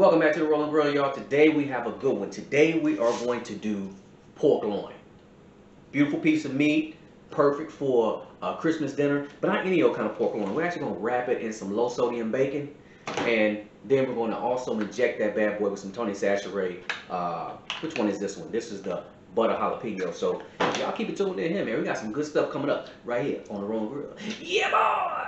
Welcome back to the Rolling Grill, y'all. Today we have a good one. Today we are going to do pork loin. Beautiful piece of meat, perfect for Christmas dinner, but not any old kind of pork loin. We're actually going to wrap it in some low sodium bacon, and then we're going to also inject that bad boy with some Tony Chachere. Which one is this one? This is the butter jalapeno. So y'all keep it tuned in here, man. We got some good stuff coming up right here on the Rolling Grill. Yeah, boy!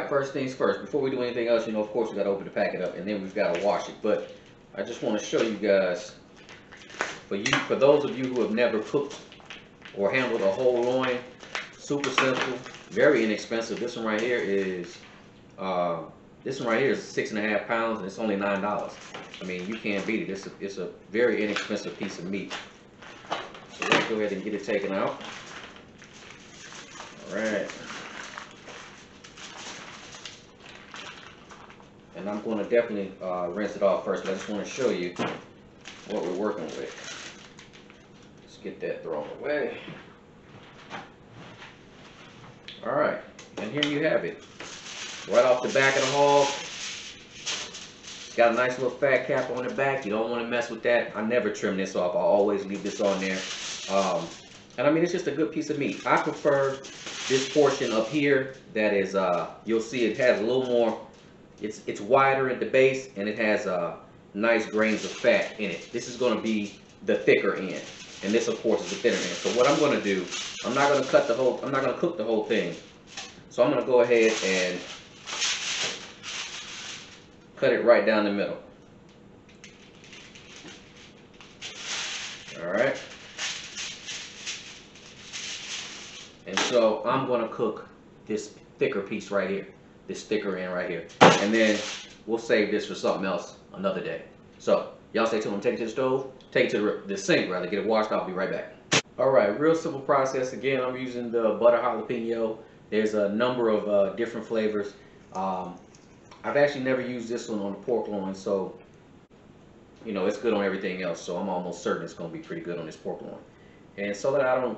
First things first, before we do anything else, of course we got to open the packet up and then we've got to wash it. But I just want to show you guys, for those of you who have never cooked or handled a whole loin, super simple, very inexpensive. This one right here is 6.5 pounds and it's only $9. I mean, you can't beat it. It's a very inexpensive piece of meat. So let's go ahead and get it taken out. All right. And I'm going to definitely rinse it off first, but I just want to show you what we're working with. Let's get that thrown away. Alright, and here you have it. Right off the back of the hog. It's got a nice little fat cap on the back. You don't want to mess with that. I never trim this off. I always leave this on there. And I mean, it's just a good piece of meat. I prefer this portion up here that is, you'll see it has a little more. It's wider at the base and it has nice grains of fat in it. This is going to be the thicker end, and this of course is the thinner end. So what I'm going to do, I'm not going to cook the whole thing. So I'm going to go ahead and cut it right down the middle. All right. And so I'm going to cook this thicker piece right here. This thicker end right here, and then we'll save this for something else another day. So y'all stay tuned. Take it to the stove, take it to the sink rather, get it washed. I'll be right back. All right, real simple process. Again, I'm using the butter jalapeno. There's a number of different flavors. I've actually never used this one on the pork loin, so it's good on everything else. So I'm almost certain it's going to be pretty good on this pork loin. And so that I don't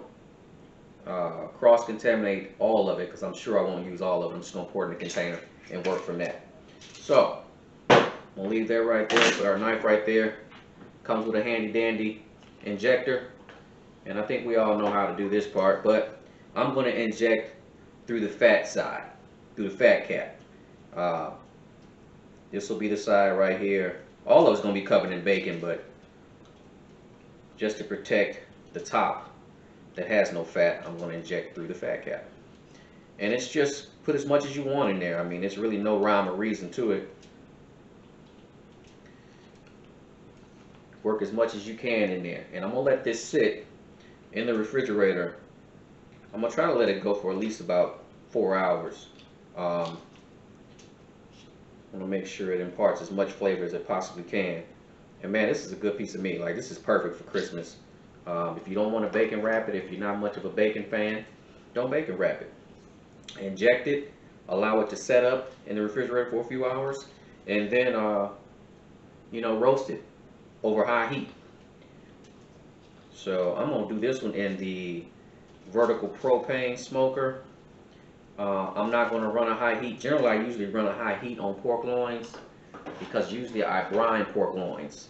cross-contaminate all of it, because I'm sure I won't use all of it. I'm just going to pour it in a container and work from that. So I'm going to leave that right there. Put our knife right there. Comes with a handy-dandy injector. And I think we all know how to do this part, but I'm going to inject through the fat side, through the fat cap. This will be the side right here. All of it's going to be covered in bacon, but just to protect the top that has no fat, I'm going to inject through the fat cap. And it's just put as much as you want in there. I mean, there's really no rhyme or reason to it. Work as much as you can in there. And I'm going to let this sit in the refrigerator. I'm going to try to let it go for at least about 4 hours. I'm going to make sure it imparts as much flavor as it possibly can. And man, this is a good piece of meat. Like, this is perfect for Christmas. If you don't want to bacon wrap it, if you're not much of a bacon fan, don't bacon wrap it. Inject it, allow it to set up in the refrigerator for a few hours, and then roast it over high heat. So I'm going to do this one in the vertical propane smoker. I'm not going to run a high heat. Generally, I usually run a high heat on pork loins because usually I brine pork loins.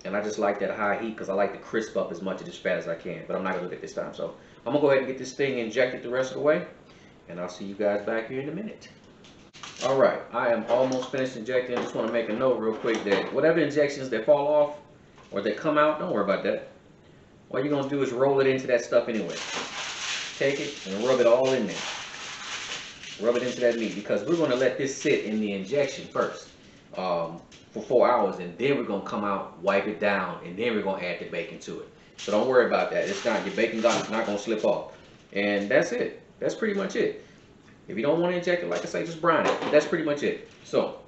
And I just like that high heat because I like to crisp up as much of this fat as I can. But I'm not going to do it this time. So I'm going to go ahead and get this thing injected the rest of the way. And I'll see you guys back here in a minute. Alright, I am almost finished injecting. I just want to make a note real quick that whatever injections that fall off or that come out, don't worry about that. All you're going to do is roll it into that stuff anyway. Take it and rub it all in there. Rub it into that meat because we're going to let this sit in the injection first. For 4 hours, and then we're going to come out, wipe it down, and then we're going to add the bacon to it. So don't worry about that. It's not, your bacon is not going to slip off. And that's it. That's pretty much it. If you don't want to inject it, like I say, just brine it. But that's pretty much it. So,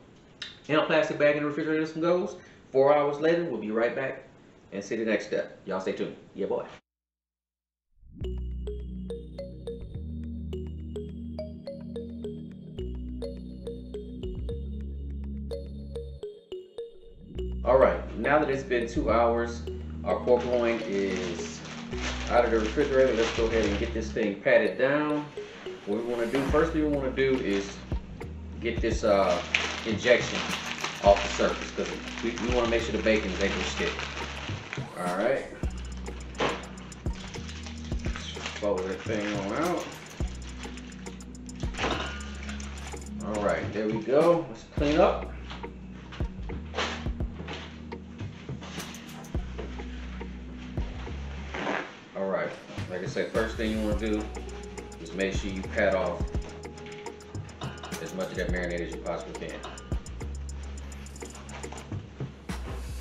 in a plastic bag in the refrigerator, this one goes. 4 hours later, we'll be right back and see the next step. Y'all stay tuned. Yeah, boy. All right, now that it's been 2 hours, our pork loin is out of the refrigerator. Let's go ahead and get this thing patted down. What we want to do, first thing we want to do is get this injection off the surface, because we want to make sure the bacon is able to stick. All right. Fold that thing on out. All right, there we go. Let's clean up. All right, like I said, first thing you want to do is make sure you pat off as much of that marinade as you possibly can.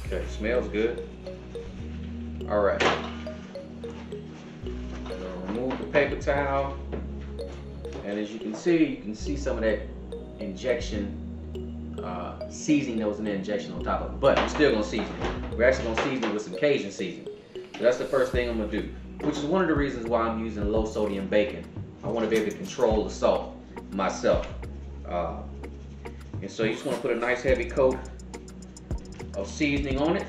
Okay, smells good. All right. Remove the paper towel, and as you can see some of that injection seasoning that was in the injection on top of it. But we're still gonna season it. We're actually gonna season it with some Cajun seasoning. So that's the first thing I'm gonna do, which is one of the reasons why I'm using low sodium bacon. I want to be able to control the salt myself. And so you just want to put a nice heavy coat of seasoning on it.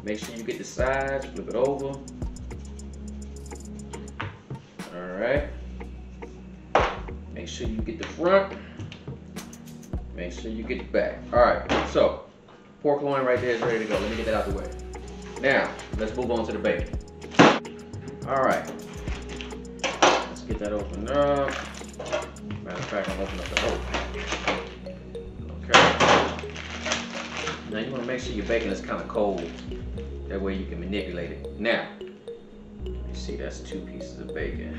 Make sure you get the sides, flip it over. Alright. Make sure you get the front. Make sure you get the back. Alright, so pork loin right there is ready to go. Let me get that out the way. Now, let's move on to the bacon. Alright. Let's get that opened up. Matter of fact, I'm opening up the hole. Okay. Now you want to make sure your bacon is kind of cold. That way you can manipulate it. Now, you see that's 2 pieces of bacon.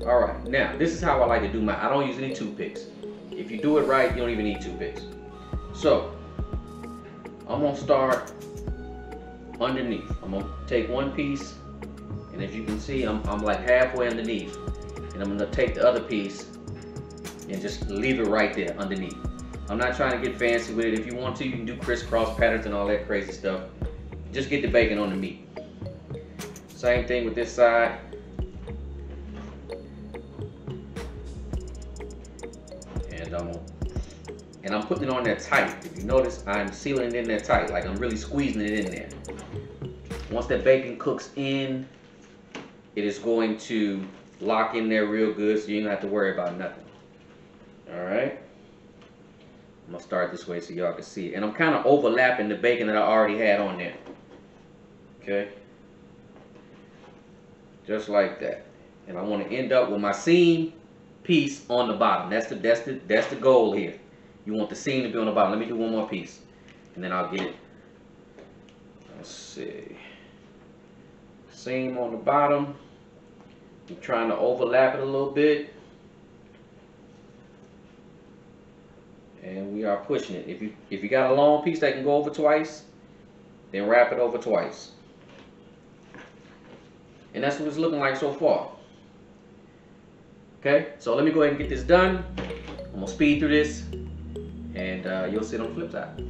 All right, now this is how I like to do my, I don't use any toothpicks. If you do it right, you don't even need toothpicks. So, I'm gonna start underneath. I'm gonna take 1 piece, and as you can see, I'm like halfway underneath. And I'm gonna take the other piece and just leave it right there underneath. I'm not trying to get fancy with it. If you want to, you can do crisscross patterns and all that crazy stuff. Just get the bacon on the meat. Same thing with this side. And I'm putting it on there tight. If you notice, I'm sealing it in there tight, like I'm really squeezing it in there. Once that bacon cooks in, it is going to lock in there real good, so you don't have to worry about nothing. All right. I'm gonna start this way so y'all can see it. And I'm kind of overlapping the bacon that I already had on there. Okay. Just like that. And I want to end up with my seam piece on the bottom. That's the goal here. You want the seam to be on the bottom. Let me do 1 more piece, and then I'll get it. Let's see. Seam on the bottom. I'm trying to overlap it a little bit. And we are pushing it. If you got a long piece that can go over twice, then wrap it over twice. And that's what it's looking like so far. Okay, so let me go ahead and get this done. I'm gonna speed through this, and you'll see it on the flip side.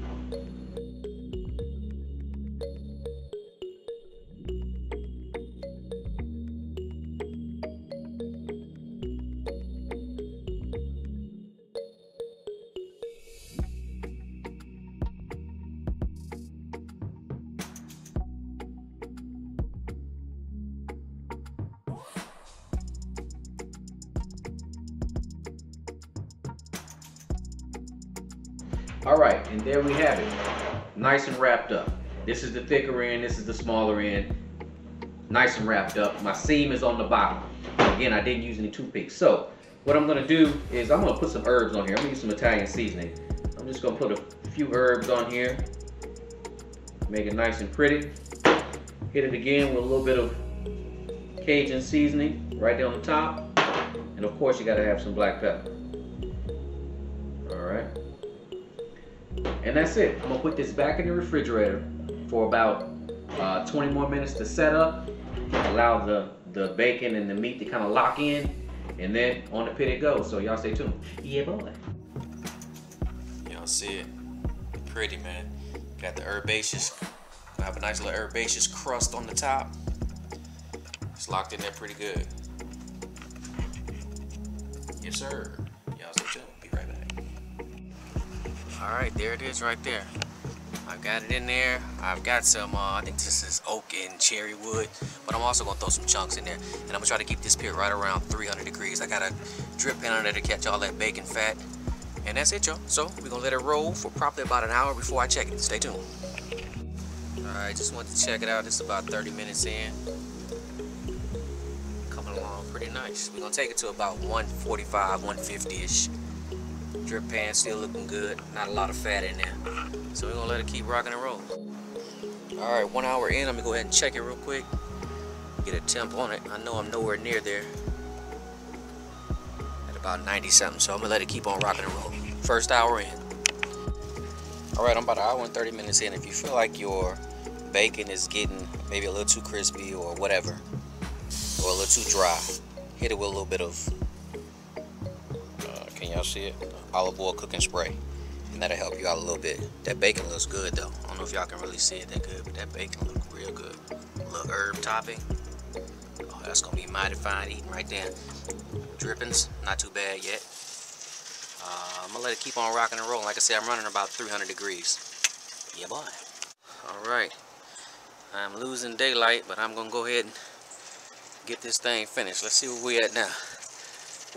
All right, and there we have it. Nice and wrapped up. This is the thicker end, this is the smaller end. Nice and wrapped up. My seam is on the bottom. Again, I didn't use any toothpicks. So what I'm gonna do is I'm gonna put some herbs on here. I'm gonna use some Italian seasoning. I'm just gonna put a few herbs on here. Make it nice and pretty. Hit it again with a little bit of Cajun seasoning right there on the top. And of course you gotta have some black pepper. All right. And that's it. I'm gonna put this back in the refrigerator for about 20 more minutes to set up. Allow the bacon and the meat to kind of lock in, and then on the pit it goes. So y'all stay tuned. Yeah, boy. Y'all see it? Pretty, man. Got the herbaceous. Have a nice little herbaceous crust on the top. It's locked in there pretty good. Yes, sir. Y'all stay tuned. Be right back. Alright, there it is right there. I've got it in there. I've got some, I think this is oak and cherry wood, but I'm also gonna throw some chunks in there. And I'm gonna try to keep this pit right around 300 degrees. I got a drip pan on there to catch all that bacon fat. And that's it, y'all. So we're gonna let it roll for probably about an hour before I check it. Stay tuned. Alright, just wanted to check it out. It's about 30 minutes in. Coming along pretty nice. We're gonna take it to about 145, 150-ish. Drip pan still looking good. Not a lot of fat in there. So we're gonna let it keep rocking and rolling. Alright, 1 hour in, I'm gonna go ahead and check it real quick. Get a temp on it. I know I'm nowhere near there. At about 90 something, so I'm gonna let it keep on rocking and rolling. First hour in. Alright, I'm about an hour and 30 minutes in. If you feel like your bacon is getting maybe a little too crispy or whatever, or a little too dry, hit it with a little bit of, can y'all see it? Olive oil cooking spray. And that'll help you out a little bit. That bacon looks good though. I don't know if y'all can really see it that good, but that bacon looks real good. A little herb topping. Oh, that's gonna be mighty fine eating right there. Drippings, not too bad yet. I'm gonna let it keep on rocking and rolling. Like I said, I'm running about 300 degrees. Yeah, boy. All right. I'm losing daylight, but I'm gonna go ahead and get this thing finished. Let's see where we at now.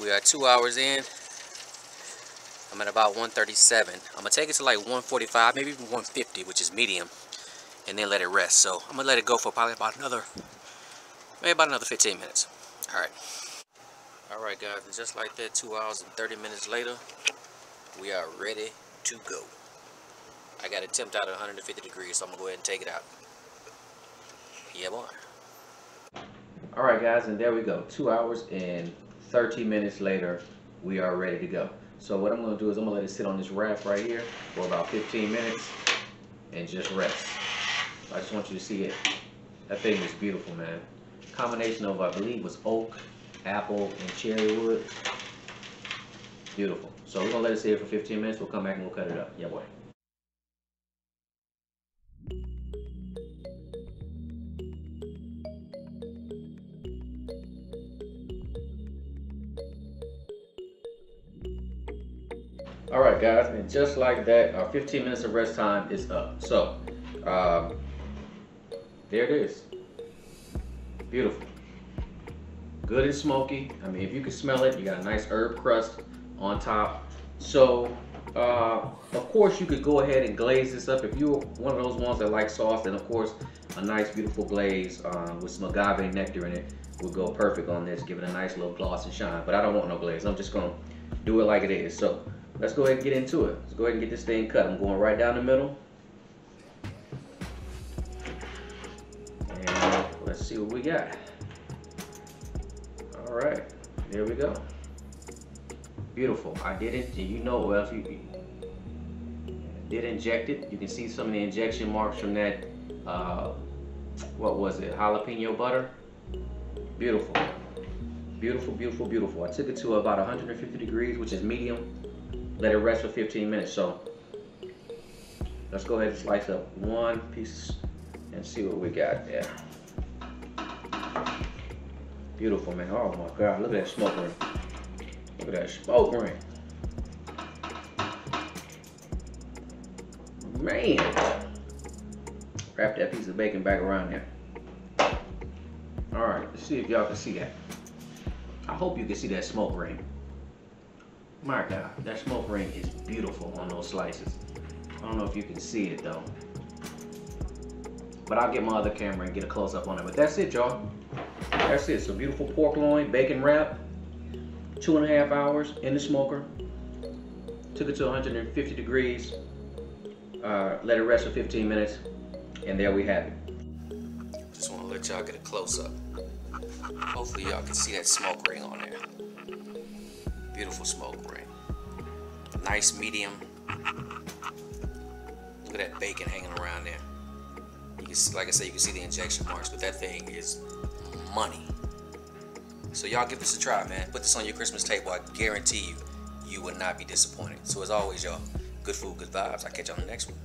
We are 2 hours in. I'm at about 137. I'm gonna take it to like 145, maybe even 150, which is medium, and then let it rest. So I'm gonna let it go for probably about another 15 minutes. All right, guys, and just like that, 2 hours and 30 minutes later, we are ready to go. I got it temped out at 150 degrees, so I'm gonna go ahead and take it out. Yeah, boy. All right, guys, and there we go. 2 hours and 30 minutes later, we are ready to go. So what I'm going to do is I'm going to let it sit on this rack right here for about 15 minutes and just rest. I just want you to see it. That thing is beautiful, man. Combination of, I believe, was oak, apple, and cherry wood. Beautiful. So we're going to let it sit here for 15 minutes. We'll come back and we'll cut it up. Yeah, boy. All right, guys, and just like that, our 15 minutes of rest time is up. So, there it is. Beautiful. Good and smoky. I mean, if you can smell it, you got a nice herb crust on top. So, of course, you could go ahead and glaze this up. If you're one of those ones that like sauce, then of course, a nice, beautiful glaze with some agave nectar in it would go perfect on this, give it a nice little gloss and shine. But I don't want no glaze. I'm just going to do it like it is. So, let's go ahead and get into it. Let's go ahead and get this thing cut. I'm going right down the middle. And let's see what we got. All right, there we go. Beautiful. I did it, and you know, well, if you did inject it, you can see some of the injection marks from that, what was it, jalapeno butter. Beautiful. Beautiful, beautiful, beautiful. I took it to about 150 degrees, which is medium. Let it rest for 15 minutes. So let's go ahead and slice up one piece and see what we got there. Beautiful, man. Oh my God, look at that smoke ring. Look at that smoke ring. Man. Wrap that piece of bacon back around there. All right, let's see if y'all can see that. I hope you can see that smoke ring. My God, that smoke ring is beautiful on those slices. I don't know if you can see it though. But I'll get my other camera and get a close up on it. But that's it, y'all. That's it. So beautiful pork loin, bacon wrap, 2.5 hours in the smoker. Took it to 150 degrees. Let it rest for 15 minutes. And there we have it. Just want to let y'all get a close up. Hopefully y'all can see that smoke ring on there. Beautiful smoke ring. Nice medium. Look at that bacon hanging around there. You can see, like I said, you can see the injection marks, but that thing is money. So y'all give this a try, man. Put this on your Christmas table. I guarantee you, you would not be disappointed. So as always, y'all, good food, good vibes. I'll catch you on the next one.